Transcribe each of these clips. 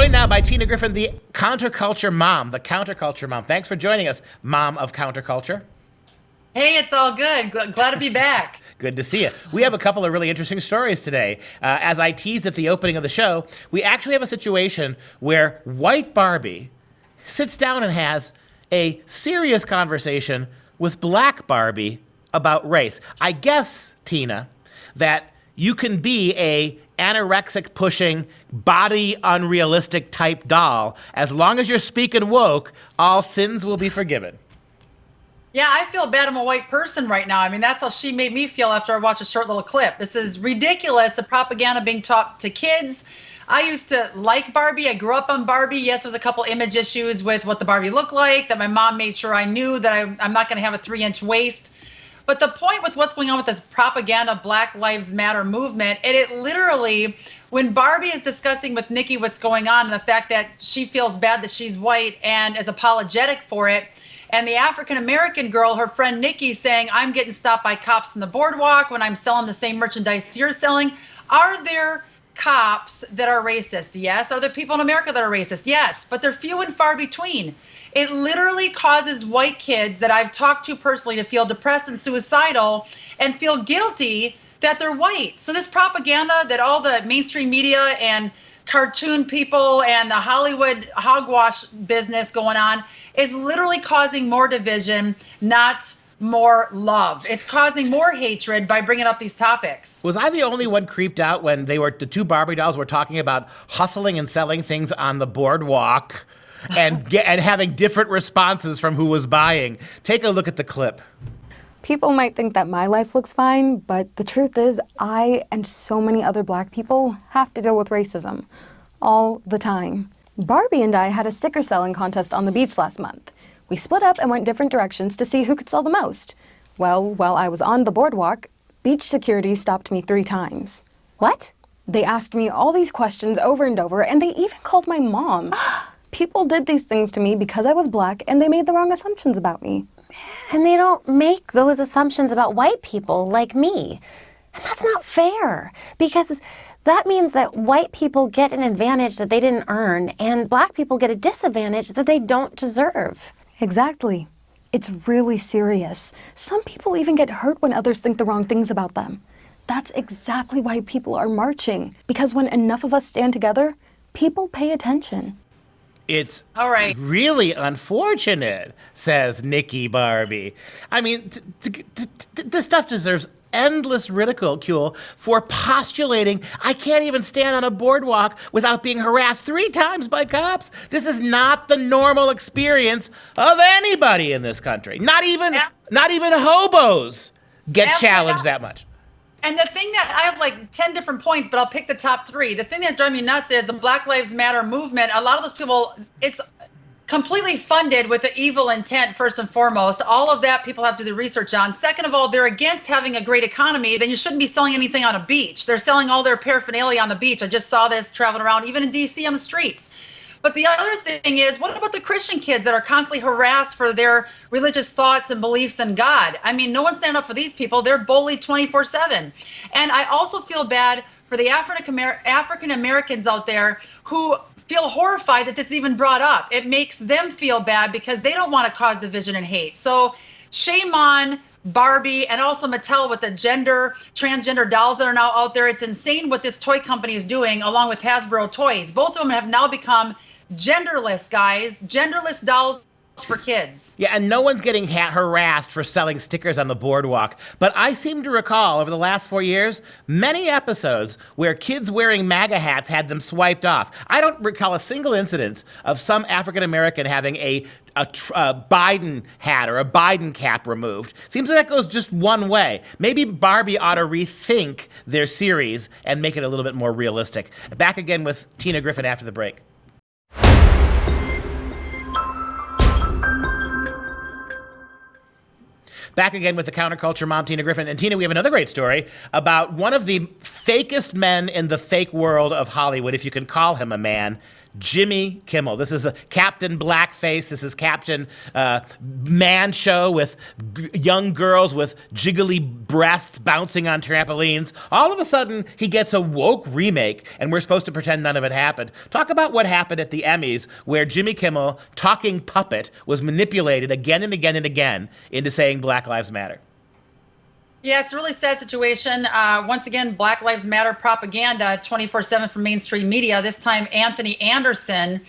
Joined now by Tina Griffin, the counterculture mom. Thanks for joining us, mom of counterculture. Hey, it's all good. Glad to be back. Good to see you. We have a couple of really interesting stories today. As I teased at the opening of the show, we actually have a situation where white Barbie sits down and has a serious conversation with black Barbie about race. I guess, Tina, that you can be a anorexic pushing, body unrealistic type doll. As long as you're speaking woke, all sins will be forgiven. Yeah, I feel bad I'm a white person right now. I mean, that's how she made me feel after I watched a short little clip. This is ridiculous, the propaganda being taught to kids. I used to like Barbie. I grew up on Barbie. Yes, there was a couple image issues with what the Barbie looked like, that my mom made sure I knew that I'm not going to have a 3-inch waist. But the point with what's going on with this propaganda Black Lives Matter movement, it literally, when Barbie is discussing with Nikki what's going on and the fact that she feels bad that she's white and is apologetic for it, and the African-American girl, her friend Nikki, saying, I'm getting stopped by cops in the boardwalk when I'm selling the same merchandise you're selling. Are there cops that are racist? Yes. Are there people in America that are racist? Yes. But they're few and far between. It literally causes white kids that I've talked to personally to feel depressed and suicidal and feel guilty that they're white. So this propaganda that all the mainstream media and cartoon people and the Hollywood hogwash business going on is literally causing more division, not more love. It's causing more hatred by bringing up these topics. Was I the only one creeped out when the two Barbie dolls were talking about hustling and selling things on the boardwalk and having different responses from who was buying? Take a look at the clip. People might think that my life looks fine, but the truth is I and so many other black people have to deal with racism all the time. Barbie and I had a sticker selling contest on the beach last month. We split up and went different directions to see who could sell the most. Well, while I was on the boardwalk, beach security stopped me 3 times. What? They asked me all these questions over and over, and they even called my mom. People did these things to me because I was black, and they made the wrong assumptions about me. And they don't make those assumptions about white people like me. And that's not fair, because that means that white people get an advantage that they didn't earn, and black people get a disadvantage that they don't deserve. Exactly. It's really serious. Some people even get hurt when others think the wrong things about them. That's exactly why people are marching, because when enough of us stand together, people pay attention. It's all right. Really unfortunate, says Nikki Barbie. I mean, this stuff deserves endless ridicule for postulating I can't even stand on a boardwalk without being harassed 3 times by cops. This is not the normal experience of anybody in this country. Not even hobos get challenged that much. And the thing that I have like 10 different points, but I'll pick the top 3. The thing that drives me nuts is the Black Lives Matter movement. A lot of those people, it's completely funded with an evil intent, first and foremost. All of that people have to do research on. Second of all, they're against having a great economy. Then you shouldn't be selling anything on a beach. They're selling all their paraphernalia on the beach. I just saw this traveling around, even in D.C. on the streets. But the other thing is, what about the Christian kids that are constantly harassed for their religious thoughts and beliefs in God? I mean, no one's standing up for these people. They're bullied 24/7. And I also feel bad for the African Americans out there who feel horrified that this is even brought up. It makes them feel bad because they don't want to cause division and hate. So shame on Barbie and also Mattel with the transgender dolls that are now out there. It's insane what this toy company is doing along with Hasbro toys. Both of them have now become genderless, guys. Genderless dolls for kids. Yeah, and no one's getting harassed for selling stickers on the boardwalk. But I seem to recall over the last 4 years, many episodes where kids wearing MAGA hats had them swiped off. I don't recall a single incident of some African American having a Biden hat or a Biden cap removed. Seems like that goes just one way. Maybe Barbie ought to rethink their series and make it a little bit more realistic. Back again with Tina Griffin after the break. Back again with the counterculture mom, Tina Griffin. And Tina, we have another great story about one of the fakest men in the fake world of Hollywood, if you can call him a man, Jimmy Kimmel. This is a Captain Blackface. This is Captain Man Show with young girls with jiggly breasts bouncing on trampolines. All of a sudden, he gets a woke remake, and we're supposed to pretend none of it happened. Talk about what happened at the Emmys, where Jimmy Kimmel, talking puppet, was manipulated again and again and again into saying Black Lives Matter. Yeah, it's a really sad situation. Once again, Black Lives Matter propaganda 24/7 from mainstream media. This time, Anthony Anderson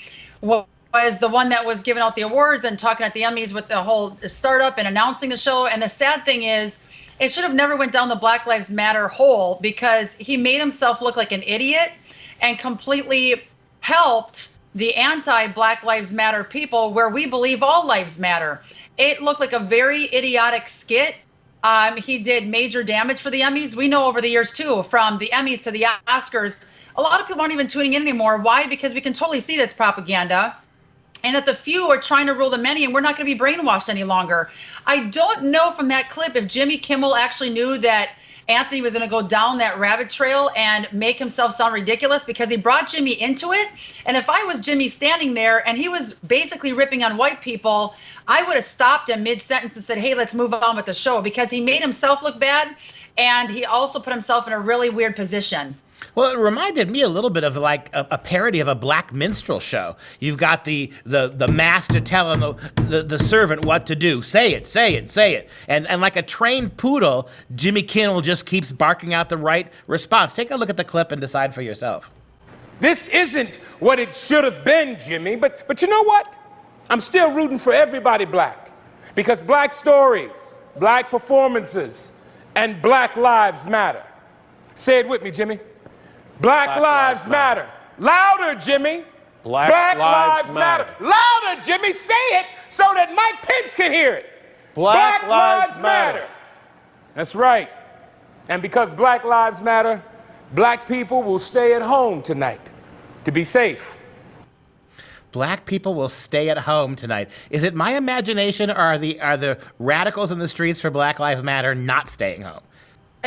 was the one that was giving out the awards and talking at the Emmys with the whole startup and announcing the show. And the sad thing is, it should have never went down the Black Lives Matter hole, because he made himself look like an idiot and completely helped the anti-Black Lives Matter people, where we believe all lives matter. It looked like a very idiotic skit. He did major damage for the Emmys. We know over the years, too, from the Emmys to the Oscars, a lot of people aren't even tuning in anymore. Why? Because we can totally see that's propaganda, and that the few are trying to rule the many, and we're not going to be brainwashed any longer. I don't know from that clip if Jimmy Kimmel actually knew that Anthony was going to go down that rabbit trail and make himself sound ridiculous, because he brought Jimmy into it. And if I was Jimmy standing there and he was basically ripping on white people, I would have stopped him mid-sentence and said, hey, let's move on with the show, because he made himself look bad, and he also put himself in a really weird position. Well, it reminded me a little bit of like a parody of a black minstrel show. You've got the master telling the servant what to do. Say it, say it, say it. And like a trained poodle, Jimmy Kimmel just keeps barking out the right response. Take a look at the clip and decide for yourself. This isn't what it should have been, Jimmy, but you know what? I'm still rooting for everybody black, because black stories, black performances, and Black Lives Matter. Say it with me, Jimmy. Black Lives Matter. Louder, Jimmy. Black Lives Matter. Louder, Jimmy. Say it so that Mike Pence can hear it. Black Lives Matter. That's right. And because Black Lives Matter, black people will stay at home tonight to be safe. Black people will stay at home tonight. Is it my imagination, or are the radicals in the streets for Black Lives Matter not staying home?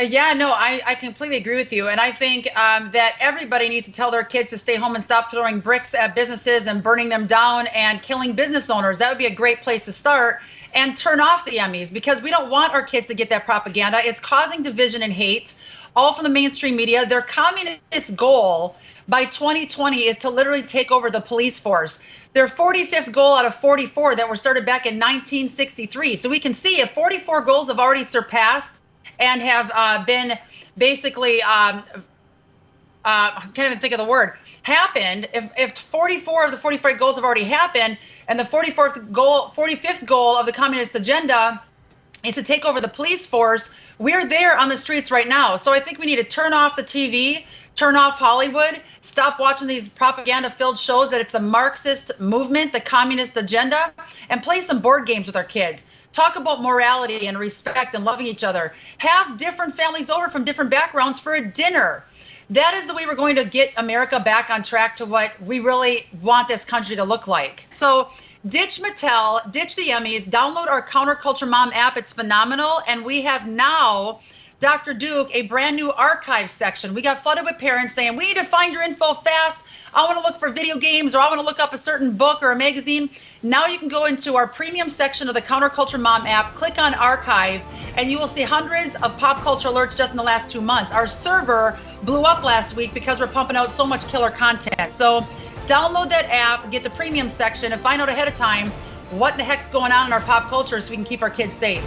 Yeah, no, I completely agree with you. And I think that everybody needs to tell their kids to stay home and stop throwing bricks at businesses and burning them down and killing business owners. That would be a great place to start. And turn off the Emmys, because we don't want our kids to get that propaganda. It's causing division and hate, all from the mainstream media. Their communist goal by 2020 is to literally take over the police force. Their 45th goal out of 44 that were started back in 1963. So we can see if 44 goals have already surpassed and have been basically, I can't even think of the word, happened, if 44 of the 45 goals have already happened, and the 45th goal of the communist agenda is to take over the police force, we're there on the streets right now. So I think we need to turn off the TV, turn off Hollywood, stop watching these propaganda-filled shows that it's a Marxist movement, the communist agenda, and play some board games with our kids. Talk about morality and respect and loving each other. Have different families over from different backgrounds for a dinner. That is the way we're going to get America back on track to what we really want this country to look like. So ditch Mattel, ditch the Emmys, download our Counterculture Mom app. It's phenomenal. And we have now, Dr. Duke, a brand new archive section. We got flooded with parents saying, we need to find your info fast. I want to look for video games, or I want to look up a certain book or a magazine. Now you can go into our premium section of the Counterculture Mom app, click on archive, and you will see hundreds of pop culture alerts just in the last 2 months. Our server blew up last week because we're pumping out so much killer content. So download that app, get the premium section, and find out ahead of time what the heck's going on in our pop culture so we can keep our kids safe.